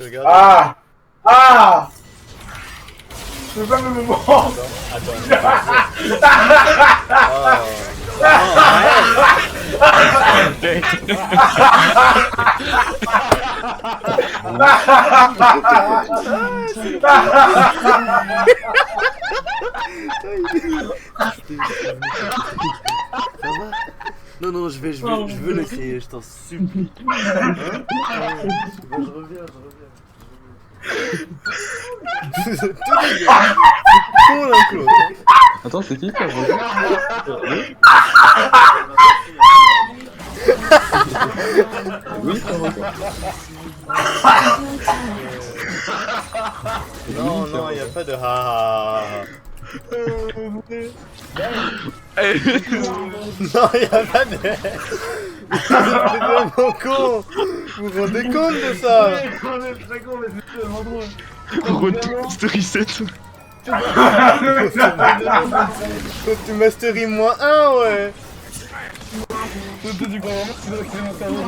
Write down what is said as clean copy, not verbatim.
je regarde. Ah. Ah. Je veux pas me mordre. Attends. Oh. Non, non, je veux le créer, je t'en supplie. Hein? Je reviens. Tout dégueulasse. C'est con là, Claude. Attends, c'est qui ça? Oui, ça va. Non, non, il n'y a pas de ha. Non, il n'y a pas de. C'est vraiment con. Vous vous rendez compte de ça? On est très con, mais c'est tellement drôle. Retour de reset. Faut que tu masteries moins 1, ouais. Du coup, vraiment, tu dois créer mon cerveau.